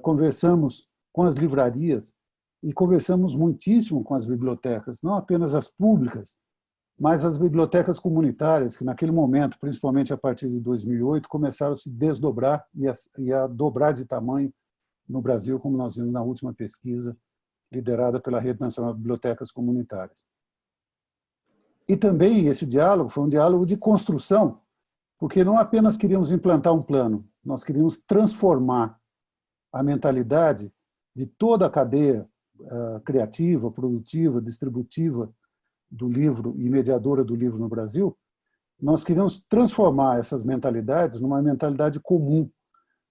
conversamos com as livrarias e conversamos muitíssimo com as bibliotecas, não apenas as públicas, mas as bibliotecas comunitárias, que naquele momento, principalmente a partir de 2008, começaram a se desdobrar e a dobrar de tamanho no Brasil, como nós vimos na última pesquisa, liderada pela Rede Nacional de Bibliotecas Comunitárias. E também esse diálogo foi um diálogo de construção, porque não apenas queríamos implantar um plano, nós queríamos transformar a mentalidade de toda a cadeia criativa, produtiva, distributiva do livro e mediadora do livro no Brasil. Nós queríamos transformar essas mentalidades numa mentalidade comum,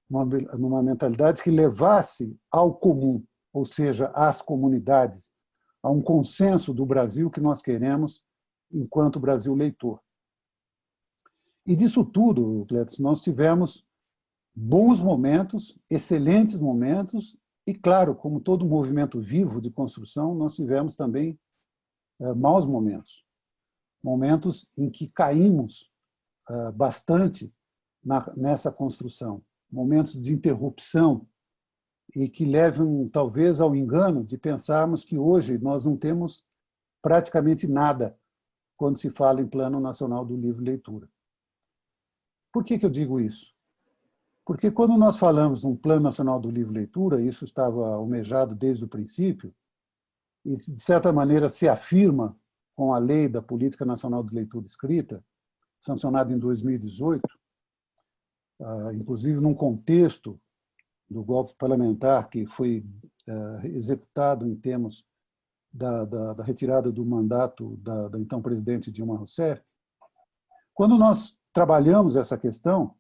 numa mentalidade que levasse ao comum, ou seja, às comunidades, a um consenso do Brasil que nós queremos enquanto Brasil leitor. E disso tudo, Cletos, nós tivemos bons momentos, excelentes momentos, e, claro, como todo movimento vivo de construção, nós tivemos também maus momentos. Momentos em que caímos bastante nessa construção. Momentos de interrupção e que levam, talvez, ao engano de pensarmos que hoje nós não temos praticamente nada quando se fala em Plano Nacional do Livro e Leitura. Por que eu digo isso? Porque quando nós falamos num Plano Nacional do Livro e Leitura, isso estava almejado desde o princípio, e de certa maneira se afirma com a Lei da Política Nacional de Leitura Escrita, sancionada em 2018, inclusive num contexto do golpe parlamentar que foi executado em termos da retirada do mandato da então presidente Dilma Rousseff. Quando nós trabalhamos essa questão,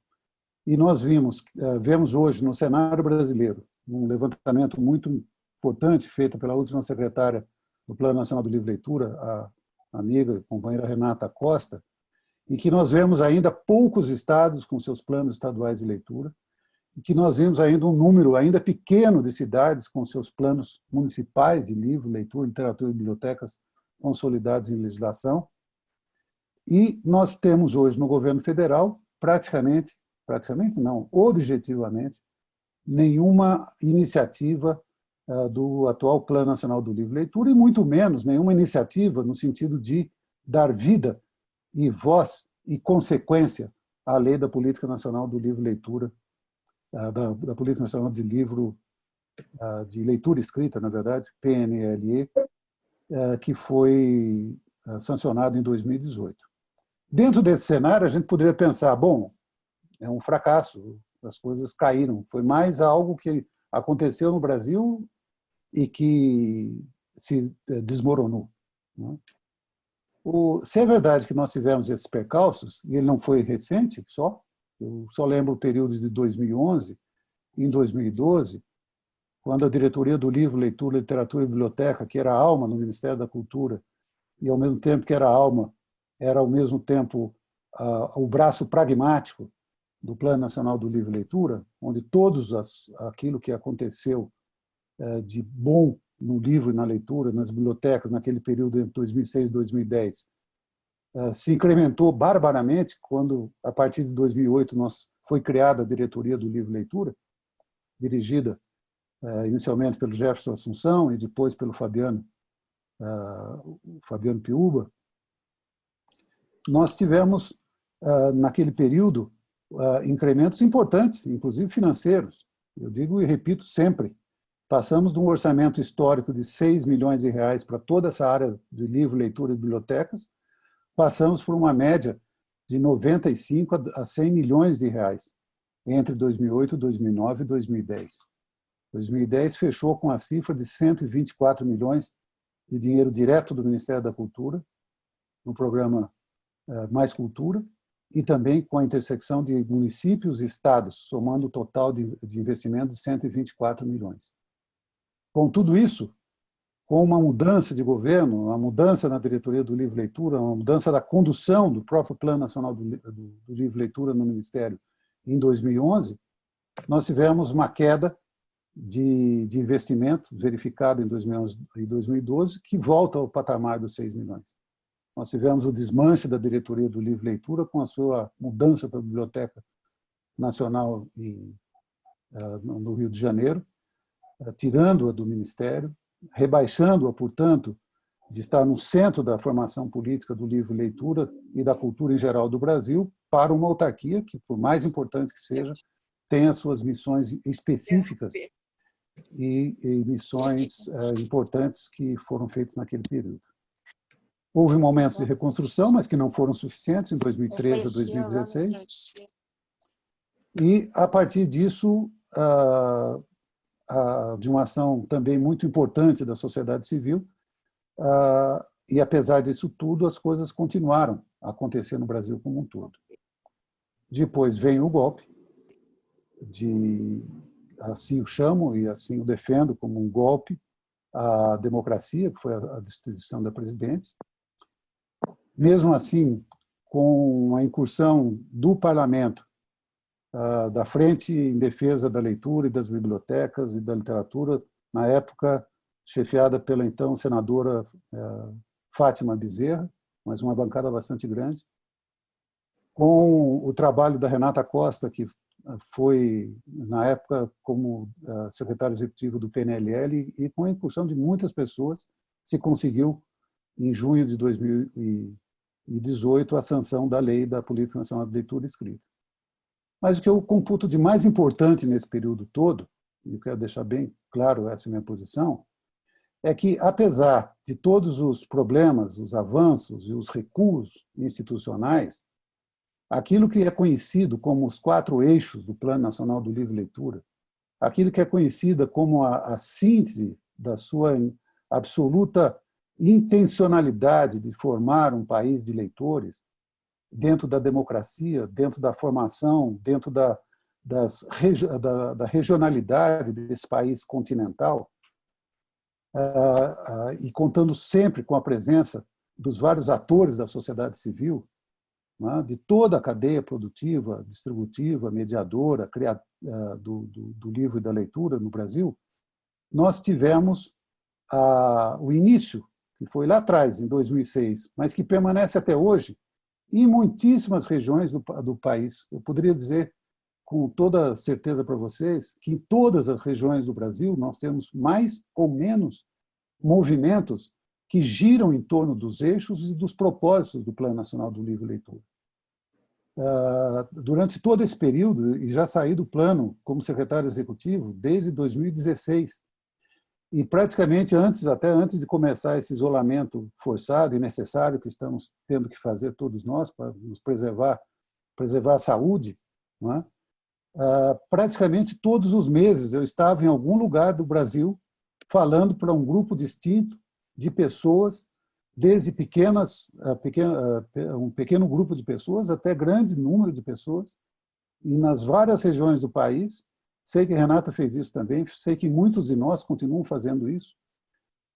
e nós vemos hoje no cenário brasileiro um levantamento muito importante feito pela última secretária do Plano Nacional do Livro e Leitura, a amiga e companheira Renata Costa, em que nós vemos ainda poucos estados com seus planos estaduais de leitura, e que nós vemos ainda um número ainda pequeno de cidades com seus planos municipais de livro, leitura, literatura e bibliotecas consolidados em legislação. E nós temos hoje no governo federal praticamente não, objetivamente, nenhuma iniciativa do atual Plano Nacional do Livro e Leitura, e muito menos nenhuma iniciativa no sentido de dar vida e voz e consequência à Lei da Política Nacional do Livro e Leitura, da Política Nacional de Livro, de Leitura Escrita, na verdade, PNLE, que foi sancionado em 2018. Dentro desse cenário, a gente poderia pensar, bom, é um fracasso, as coisas caíram. Foi mais algo que aconteceu no Brasil e que se desmoronou. Se é verdade que nós tivemos esses percalços, e ele não foi recente só, eu só lembro o período de 2011, em 2012, quando a diretoria do Livro, Leitura, Literatura e Biblioteca, que era a alma no Ministério da Cultura, e ao mesmo tempo que era a alma, era ao mesmo tempo o braço pragmático do Plano Nacional do Livro e Leitura, onde aquilo que aconteceu de bom no livro e na leitura, nas bibliotecas, naquele período entre 2006 e 2010, se incrementou barbaramente quando, a partir de 2008, foi criada a diretoria do Livro e Leitura, dirigida inicialmente pelo Jefferson Assunção e depois pelo Fabiano Piuba. Nós tivemos, naquele período, incrementos importantes, inclusive financeiros. Eu digo e repito sempre, passamos de um orçamento histórico de 6 milhões de reais para toda essa área de livro, leitura e bibliotecas, passamos por uma média de 95 a 100 milhões de reais entre 2008, 2009 e 2010. 2010 fechou com a cifra de 124 milhões de dinheiro direto do Ministério da Cultura, no programa Mais Cultura, e também com a intersecção de municípios e estados, somando o total de investimento de 124 milhões. Com tudo isso, com uma mudança de governo, uma mudança na diretoria do Livro e Leitura, uma mudança da condução do próprio Plano Nacional do Livro e Leitura no Ministério em 2011, nós tivemos uma queda de investimento verificada em 2011 e 2012, que volta ao patamar dos 6 milhões. Nós tivemos o desmanche da diretoria do Livro e Leitura com a sua mudança para a Biblioteca Nacional no Rio de Janeiro, tirando-a do Ministério, rebaixando-a, portanto, de estar no centro da formação política do livro e leitura e da cultura em geral do Brasil, para uma autarquia que, por mais importante que seja, tem as suas missões específicas e missões importantes que foram feitas naquele período. Houve momentos de reconstrução, mas que não foram suficientes, em 2013 a 2016. E, a partir disso, de uma ação também muito importante da sociedade civil, e, apesar disso tudo, as coisas continuaram a acontecer no Brasil como um todo. Depois vem o golpe, assim o chamo e assim o defendo como um golpe à democracia, que foi a destituição da presidente. Mesmo assim, com a incursão do parlamento, da Frente em Defesa da Leitura e das Bibliotecas e da Literatura, na época chefiada pela então senadora Fátima Bezerra, mas uma bancada bastante grande, com o trabalho da Renata Costa, que foi, na época, como secretário executivo do PNLL, e com a incursão de muitas pessoas, se conseguiu, em junho de 2018, a sanção da Lei da Política Nacional de Leitura e Escrita. Mas o que eu computo de mais importante nesse período todo, e eu quero deixar bem claro essa minha posição, é que, apesar de todos os problemas, os avanços e os recuos institucionais, aquilo que é conhecido como os 4 eixos do Plano Nacional do Livro e Leitura, aquilo que é conhecida como a síntese da sua absoluta intencionalidade de formar um país de leitores, dentro da democracia, dentro da formação, dentro da regionalidade desse país continental, e contando sempre com a presença dos vários atores da sociedade civil, de toda a cadeia produtiva, distributiva, mediadora do livro e da leitura no Brasil, nós tivemos o início, que foi lá atrás, em 2006, mas que permanece até hoje, em muitíssimas regiões do país. Eu poderia dizer com toda certeza para vocês que em todas as regiões do Brasil nós temos mais ou menos movimentos que giram em torno dos eixos e dos propósitos do Plano Nacional do Livro e Leitura. Durante todo esse período, e já saí do plano como secretário executivo desde 2016, e praticamente até antes de começar esse isolamento forçado e necessário que estamos tendo que fazer todos nós para nos preservar a saúde, não é? Praticamente todos os meses eu estava em algum lugar do Brasil falando para um grupo distinto de pessoas, desde um pequeno grupo de pessoas até grande número de pessoas, e nas várias regiões do país. Sei que a Renata fez isso também, sei que muitos de nós continuam fazendo isso,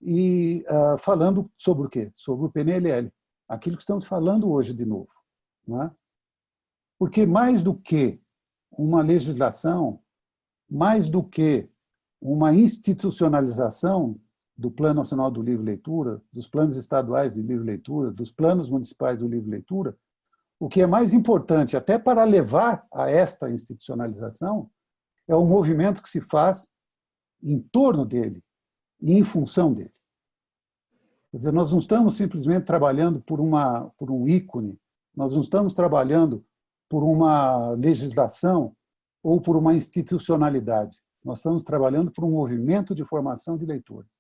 e falando sobre o quê? Sobre o PNLL, aquilo que estamos falando hoje de novo. Não é? Porque mais do que uma legislação, mais do que uma institucionalização do Plano Nacional do Livro e Leitura, dos planos estaduais de livro e leitura, dos planos municipais do livro e leitura, o que é mais importante, até para levar a esta institucionalização, é o movimento que se faz em torno dele e em função dele. Quer dizer, nós não estamos simplesmente trabalhando por um ícone, nós não estamos trabalhando por uma legislação ou por uma institucionalidade. Nós estamos trabalhando por um movimento de formação de leitores.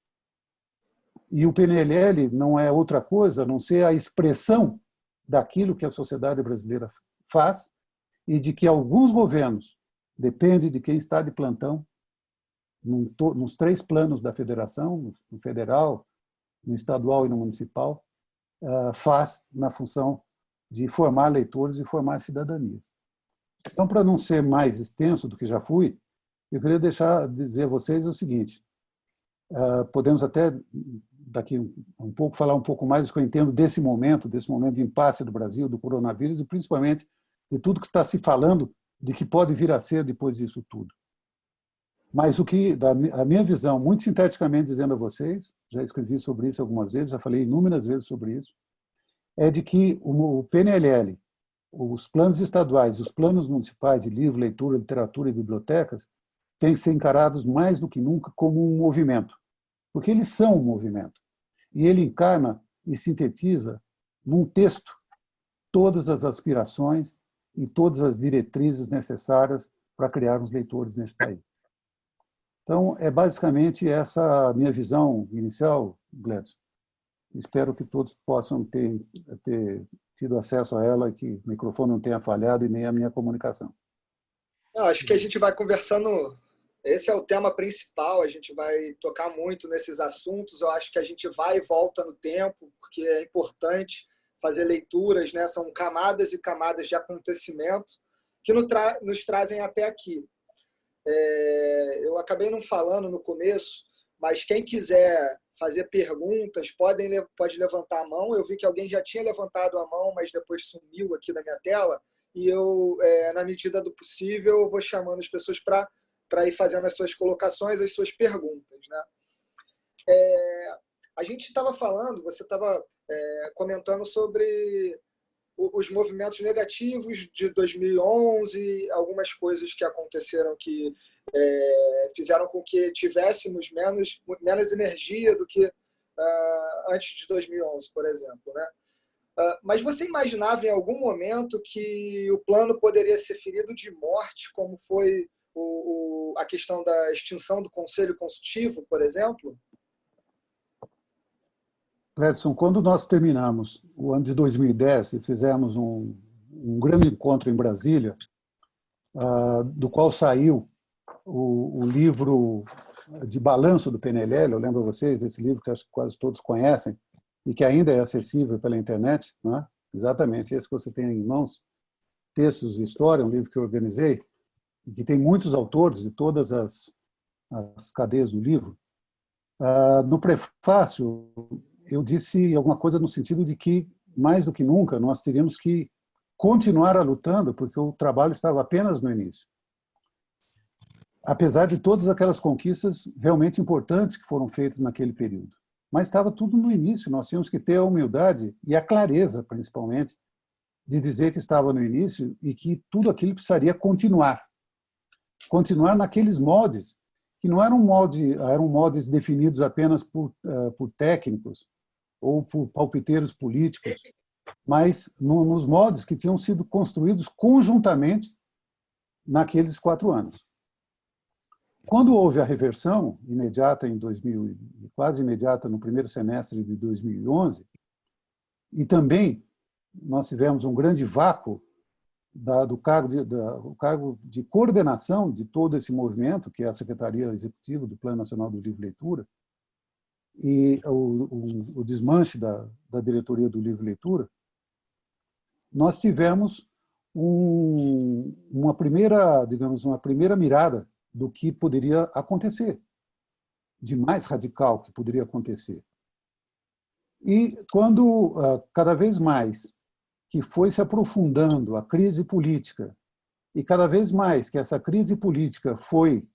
E o PNLL não é outra coisa a não ser a expressão daquilo que a sociedade brasileira faz e de que alguns governos, depende de quem está de plantão, nos 3 planos da federação, no federal, no estadual e no municipal, faz na função de formar leitores e formar cidadanias. Então, para não ser mais extenso do que já fui, eu queria dizer a vocês o seguinte, podemos até daqui um pouco falar um pouco mais do que eu entendo desse momento de impasse do Brasil, do coronavírus e principalmente de tudo que está se falando de que pode vir a ser depois disso tudo. Mas a minha visão, muito sinteticamente dizendo a vocês, já escrevi sobre isso algumas vezes, já falei inúmeras vezes sobre isso, é de que o PNLL, os planos estaduais, os planos municipais de livro, leitura, literatura e bibliotecas têm que ser encarados mais do que nunca como um movimento, porque eles são um movimento. E ele encarna e sintetiza num texto todas as aspirações e todas as diretrizes necessárias para criarmos leitores nesse país. Então, é basicamente essa minha visão inicial, Gledson. Espero que todos possam ter tido acesso a ela, que o microfone não tenha falhado e nem a minha comunicação. Eu acho que a gente vai conversando. Esse é o tema principal, a gente vai tocar muito nesses assuntos. Eu acho que a gente vai e volta no tempo, porque é importante fazer leituras, né? São camadas e camadas de acontecimento que nos trazem até aqui. Eu acabei não falando no começo, mas quem quiser fazer perguntas pode levantar a mão. Eu vi que alguém já tinha levantado a mão, mas depois sumiu aqui da minha tela. E eu, na medida do possível, vou chamando as pessoas para ir fazendo as suas colocações, as suas perguntas, né? A gente estava falando, você estava comentando sobre os movimentos negativos de 2011, algumas coisas que aconteceram que fizeram com que tivéssemos menos energia do que antes de 2011, por exemplo, né? Mas você imaginava em algum momento que o plano poderia ser ferido de morte, como foi a questão da extinção do Conselho Consultivo, por exemplo? Cledson, quando nós terminamos o ano de 2010 e fizemos um grande encontro em Brasília, do qual saiu o livro de balanço do PNLL, eu lembro a vocês, esse livro que acho que quase todos conhecem, e que ainda é acessível pela internet, não é? Exatamente, esse que você tem em mãos, Textos de História, um livro que eu organizei, e que tem muitos autores de todas as cadeias do livro. No prefácio, eu disse alguma coisa no sentido de que, mais do que nunca, nós teríamos que continuar lutando, porque o trabalho estava apenas no início. Apesar de todas aquelas conquistas realmente importantes que foram feitas naquele período. Mas estava tudo no início, nós tínhamos que ter a humildade e a clareza, principalmente, de dizer que estava no início e que tudo aquilo precisaria continuar. Continuar naqueles moldes, que não eram moldes definidos apenas por técnicos ou por palpiteiros políticos, mas nos moldes que tinham sido construídos conjuntamente naqueles 4 anos. Quando houve a reversão imediata em 2000, quase imediata no primeiro semestre de 2011, e também nós tivemos um grande vácuo do cargo de coordenação de todo esse movimento, que é a Secretaria Executiva do Plano Nacional do Livro e Leitura, e o desmanche da diretoria do Livro e Leitura, nós tivemos uma primeira mirada do que poderia acontecer, de mais radical que poderia acontecer. E quando, cada vez mais, que foi se aprofundando a crise política, e cada vez mais que essa crise política foi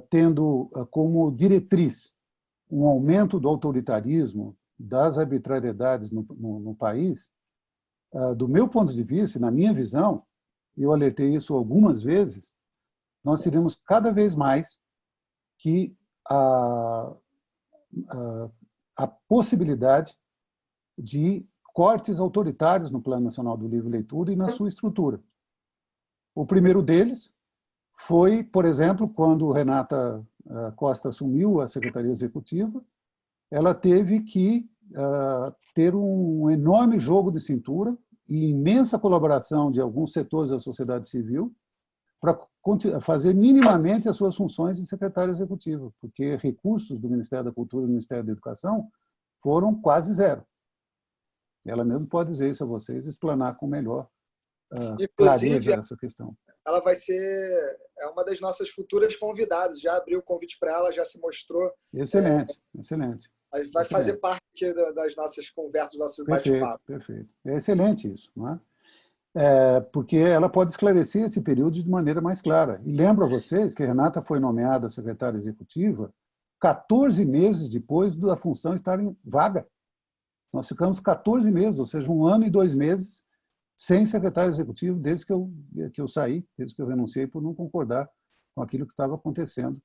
tendo como diretriz um aumento do autoritarismo, das arbitrariedades no país, do meu ponto de vista, na minha visão, eu alertei isso algumas vezes, nós teríamos cada vez mais que a possibilidade de cortes autoritários no Plano Nacional do Livro e Leitura e na sua estrutura. O primeiro deles foi, por exemplo, quando Renata Costa assumiu a Secretaria Executiva, ela teve que ter um enorme jogo de cintura e imensa colaboração de alguns setores da sociedade civil para fazer minimamente as suas funções de secretária executiva, porque recursos do Ministério da Cultura e do Ministério da Educação foram quase zero. Ela mesmo pode dizer isso a vocês, explanar com melhor clareza essa questão. Ela vai ser uma das nossas futuras convidadas, já abriu o convite para ela, já se mostrou. Excelente, excelente. Vai fazer parte aqui das nossas conversas, do nosso bate-papo. Perfeito. É excelente isso, não é? Porque ela pode esclarecer esse período de maneira mais clara. E lembro a vocês que a Renata foi nomeada secretária executiva 14 meses depois da função estar em vaga. Nós ficamos 14 meses, ou seja, 1 ano e 2 meses sem secretário executivo desde que eu saí, desde que eu renunciei por não concordar com aquilo que estava acontecendo